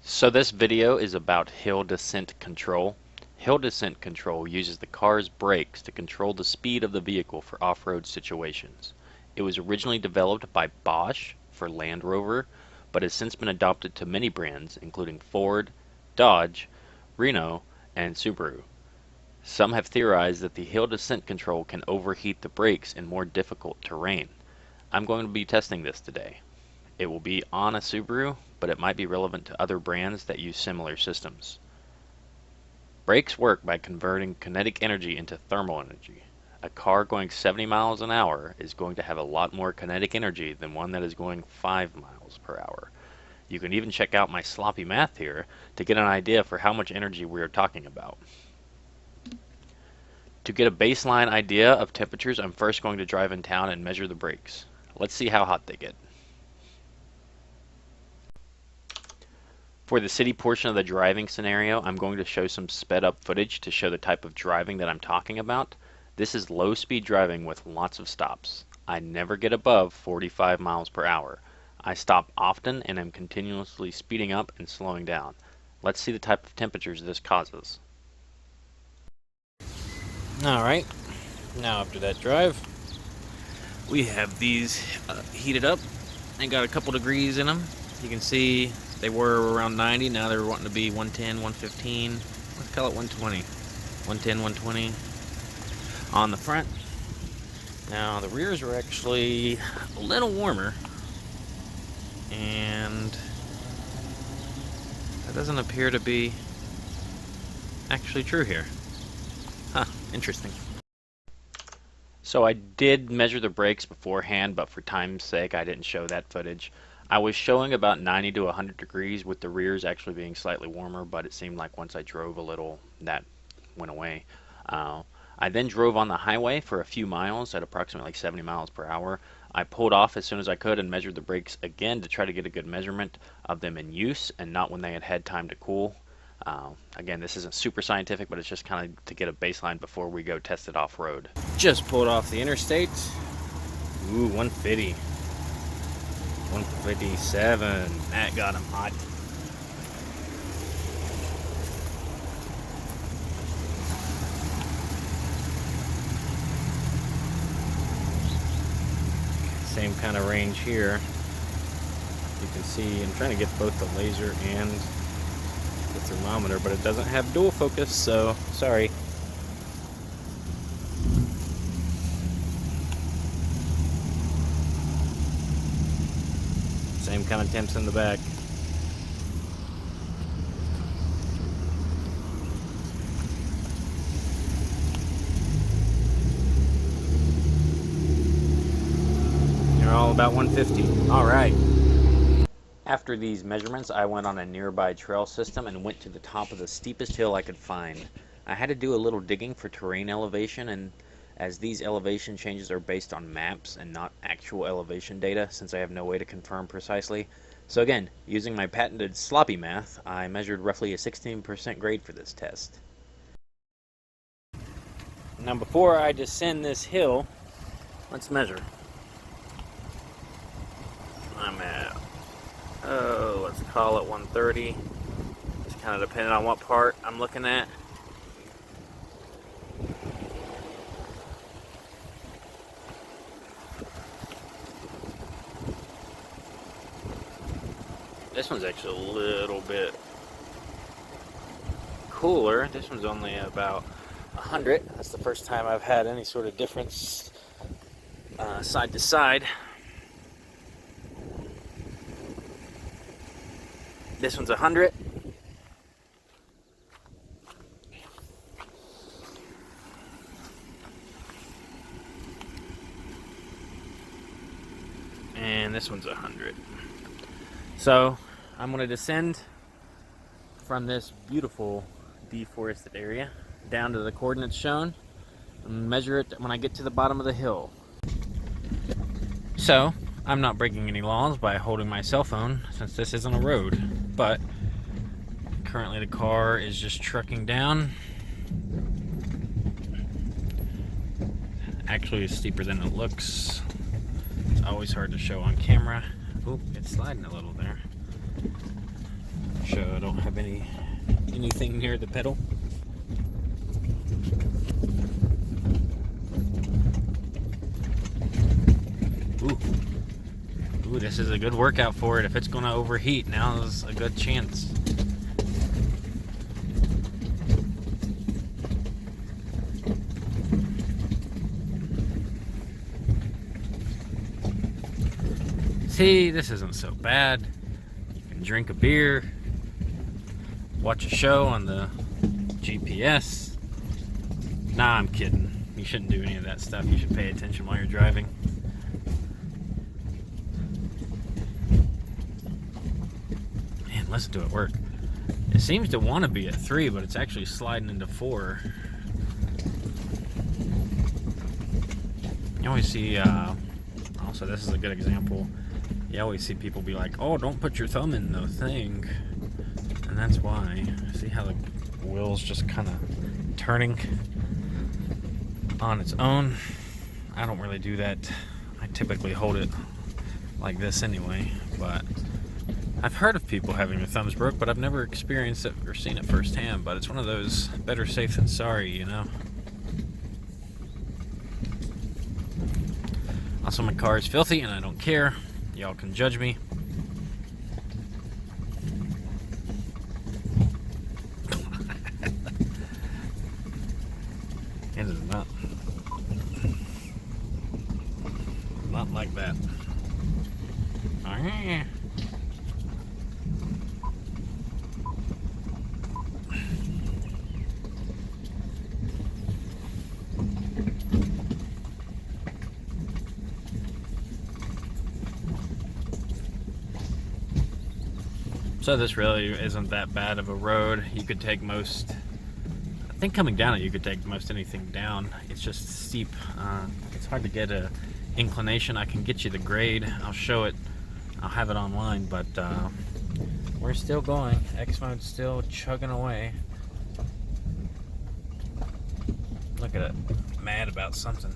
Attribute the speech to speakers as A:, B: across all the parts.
A: So this video is about hill descent control. Hill descent control uses the car's brakes to control the speed of the vehicle for off-road situations. It was originally developed by Bosch for Land Rover, but has since been adopted to many brands including Ford, Dodge, Renault, and Subaru. Some have theorized that the hill descent control can overheat the brakes in more difficult terrain. I'm going to be testing this today. It will be on a Subaru, but it might be relevant to other brands that use similar systems. Brakes work by converting kinetic energy into thermal energy. A car going 70 miles an hour is going to have a lot more kinetic energy than one that is going 5 miles per hour. You can even check out my sloppy math here to get an idea for how much energy we are talking about. To get a baseline idea of temperatures, I'm first going to drive in town and measure the brakes. Let's see how hot they get. For the city portion of the driving scenario, I'm going to show some sped up footage to show the type of driving that I'm talking about. This is low speed driving with lots of stops. I never get above 45 miles per hour. I stop often and am continuously speeding up and slowing down. Let's see the type of temperatures this causes. Alright, now after that drive, we have these heated up and got a couple degrees in them. You can see they were around 90, now they're wanting to be 110, 115, let's call it 120. 110, 120 on the front. Now the rears are actually a little warmer, and that doesn't appear to be actually true here. Huh, interesting. So I did measure the brakes beforehand, but for time's sake I didn't show that footage. I was showing about 90 to 100 degrees with the rears actually being slightly warmer, but it seemed like once I drove a little that went away. I then drove on the highway for a few miles at approximately 70 miles per hour. I pulled off as soon as I could and measured the brakes again to try to get a good measurement of them in use and not when they had had time to cool. Again, this isn't super scientific, but it's just kind of to get a baseline before we go test it off-road. Just pulled off the interstate. Ooh, 150. 157. That got him hot. Same kind of range here. You can see I'm trying to get both the laser and the thermometer, but it doesn't have dual focus, so sorry. Same kind of temps in the back. You're all about 150. All right. After these measurements, I went on a nearby trail system and went to the top of the steepest hill I could find. I had to do a little digging for terrain elevation, and as these elevation changes are based on maps and not actual elevation data, since I have no way to confirm precisely. So again, using my patented sloppy math, I measured roughly a 16% grade for this test. Now before I descend this hill, let's measure. I'm at, let's call it 130. Just kind of depending on what part I'm looking at. This one's actually a little bit cooler. This one's only about 100. That's the first time I've had any sort of difference side to side. This one's 100. And this one's 100. So I'm going to descend from this beautiful deforested area down to the coordinates shown and measure it when I get to the bottom of the hill. So I'm not breaking any laws by holding my cell phone since this isn't a road, but currently the car is just trucking down. Actually, it's steeper than it looks. It's always hard to show on camera. Oop, it's sliding a little there.
B: So I don't have anything near the pedal. Ooh, this is a good workout for it. If it's going to overheat, now's a good chance. See, this isn't so bad. You can drink a beer, watch a show on the GPS. Nah, I'm kidding. You shouldn't do any of that stuff. You should pay attention while you're driving. Man, listen to it work. It seems to want to be at 3, but it's actually sliding into 4. You always see, also this is a good example. You always see people be like, oh, don't put your thumb in the thing. And that's why. See how the wheel's just kind of turning on its own? I don't really do that. I typically hold it like this anyway. But I've heard of people having their thumbs broke, but I've never experienced it or seen it firsthand. But it's one of those better safe than sorry, you know? Also, my car is filthy and I don't care. Y'all can judge me. It is not like that. So this really isn't that bad of a road. You could take most, I think coming down it, you could take most anything down. It's just steep. It's hard to get a inclination. I can get you the grade. I'll show it. I'll have it online, but we're still going. X-Mode's still chugging away. Look at it. Mad about something.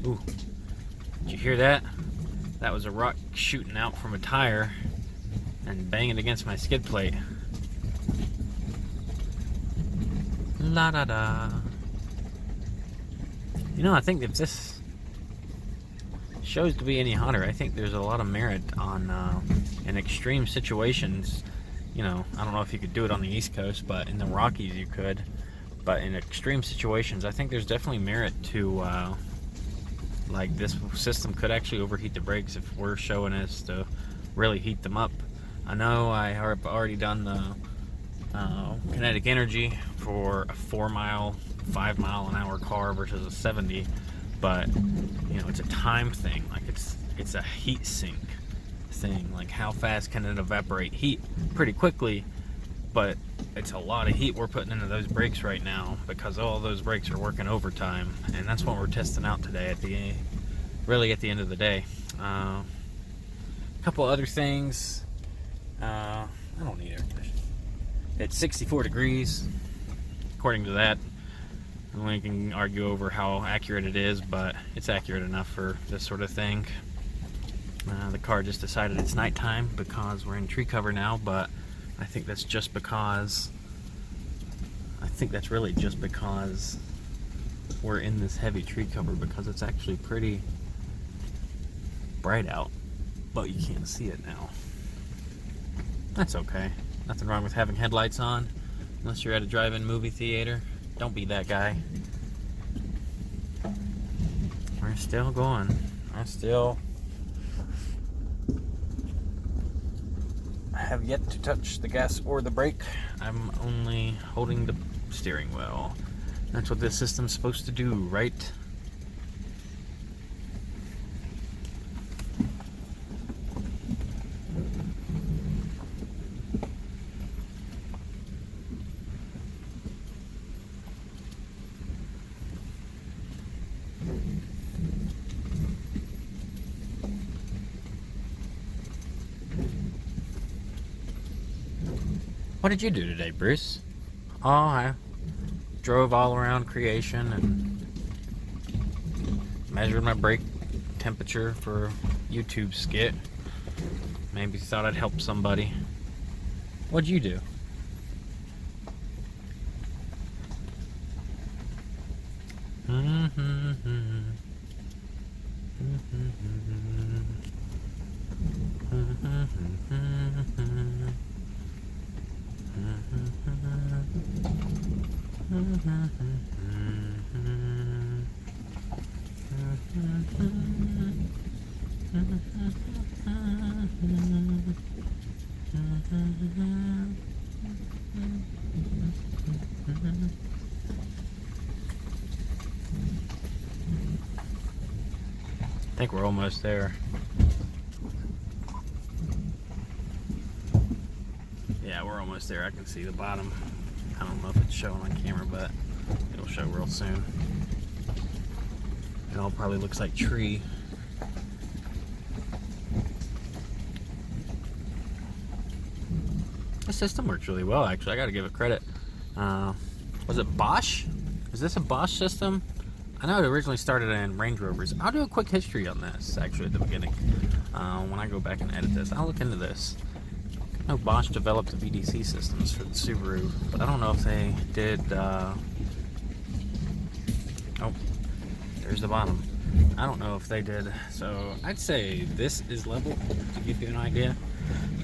B: Ooh, did you hear that? That was a rock shooting out from a tire and banging against my skid plate. La da da. You know, I think if this shows to be any hotter, I think there's a lot of merit on in extreme situations. You know, I don't know if you could do it on the East Coast, but in the Rockies you could. But in extreme situations, I think there's definitely merit to like this system could actually overheat the brakes if we're showing us to really heat them up. I know I have already done the kinetic energy for a 4-mile, 5-mile-an-hour car versus a 70, but you know, it's a time thing. Like it's a heat sink thing. Like how fast can it evaporate heat? Pretty quickly, but it's a lot of heat we're putting into those brakes right now because all those brakes are working overtime, and that's what we're testing out today at the end of the day. A couple other things. I don't need air conditioning. It's 64 degrees according to that. We can argue over how accurate it is, but it's accurate enough for this sort of thing. The car just decided it's nighttime because we're in tree cover now, but I think that's just because, really just because we're in this heavy tree cover, because it's actually pretty bright out, but you can't see it now. That's okay. Nothing wrong with having headlights on, unless you're at a drive-in movie theater. Don't be that guy. We're still going. I have yet to touch the gas or the brake. I'm only holding the steering wheel. That's what this system's supposed to do, right? What did you do today, Bruce? Oh, I drove all around creation and measured my brake temperature for a YouTube skit. Maybe thought I'd help somebody. What'd you do? I think we're almost there. Yeah, we're almost there. I can see the bottom. I don't know if it's showing on camera, but it'll show real soon. It all probably looks like tree. The system works really well, actually. I gotta give it credit. Was it Bosch? Is this a Bosch system? I know it originally started in Range Rovers. I'll do a quick history on this, actually, at the beginning. When I go back and edit this, I'll look into this. I know Bosch developed the VDC systems for the Subaru, but I don't know if they did... Oh, there's the bottom. I don't know if they did. So I'd say this is level, to give you an idea.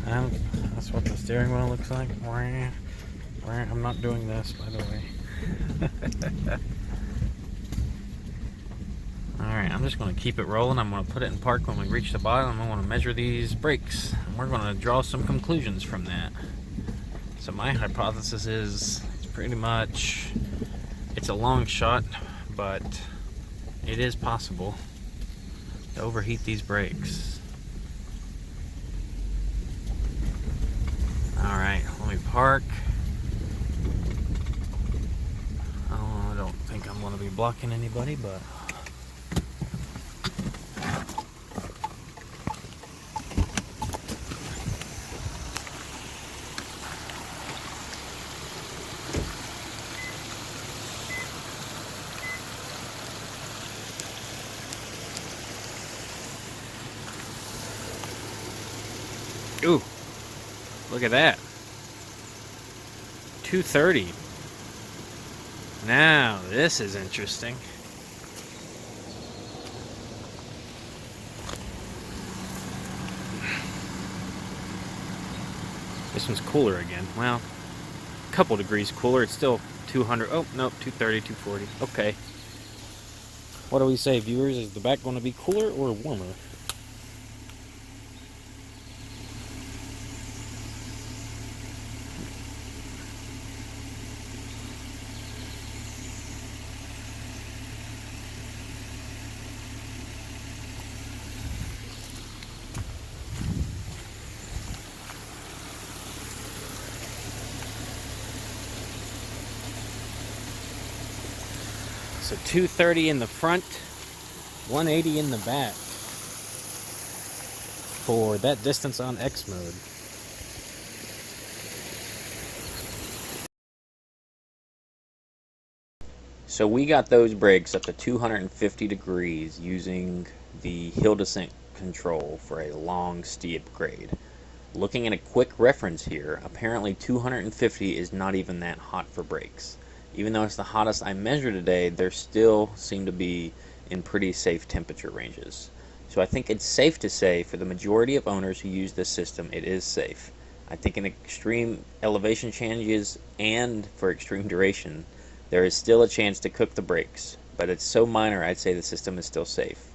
B: That's what the steering wheel looks like. I'm not doing this, by the way. Alright, I'm just going to keep it rolling. I'm going to put it in park when we reach the bottom. I'm going to measure these brakes. And we're going to draw some conclusions from that. So my hypothesis is it's pretty much... It's a long shot, but it is possible to overheat these brakes. Alright, let me park. I don't think I'm going to be blocking anybody, but... Ooh, look at that. 230. Now, this is interesting. This one's cooler again. Well, a couple degrees cooler. It's still 200. Oh, nope, 230, 240. Okay. What do we say, viewers? Is the back going to be cooler or warmer? So 230 in the front, 180 in the back for that distance on X mode.
A: So we got those brakes up to 250 degrees using the hill descent control for a long steep grade. Looking at a quick reference here, apparently 250 is not even that hot for brakes. Even though it's the hottest I measured today, they still seem to be in pretty safe temperature ranges. So I think it's safe to say for the majority of owners who use this system, it is safe. I think in extreme elevation changes and for extreme duration, there is still a chance to cook the brakes, but it's so minor I'd say the system is still safe.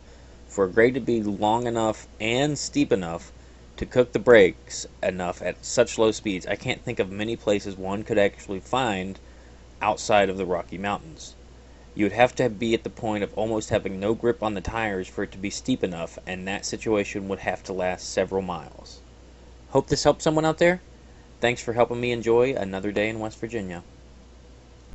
A: For a grade to be long enough and steep enough to cook the brakes enough at such low speeds, I can't think of many places one could actually find outside of the Rocky Mountains. You would have to be at the point of almost having no grip on the tires for it to be steep enough, and that situation would have to last several miles. Hope this helped someone out there. Thanks for helping me enjoy another day in West Virginia.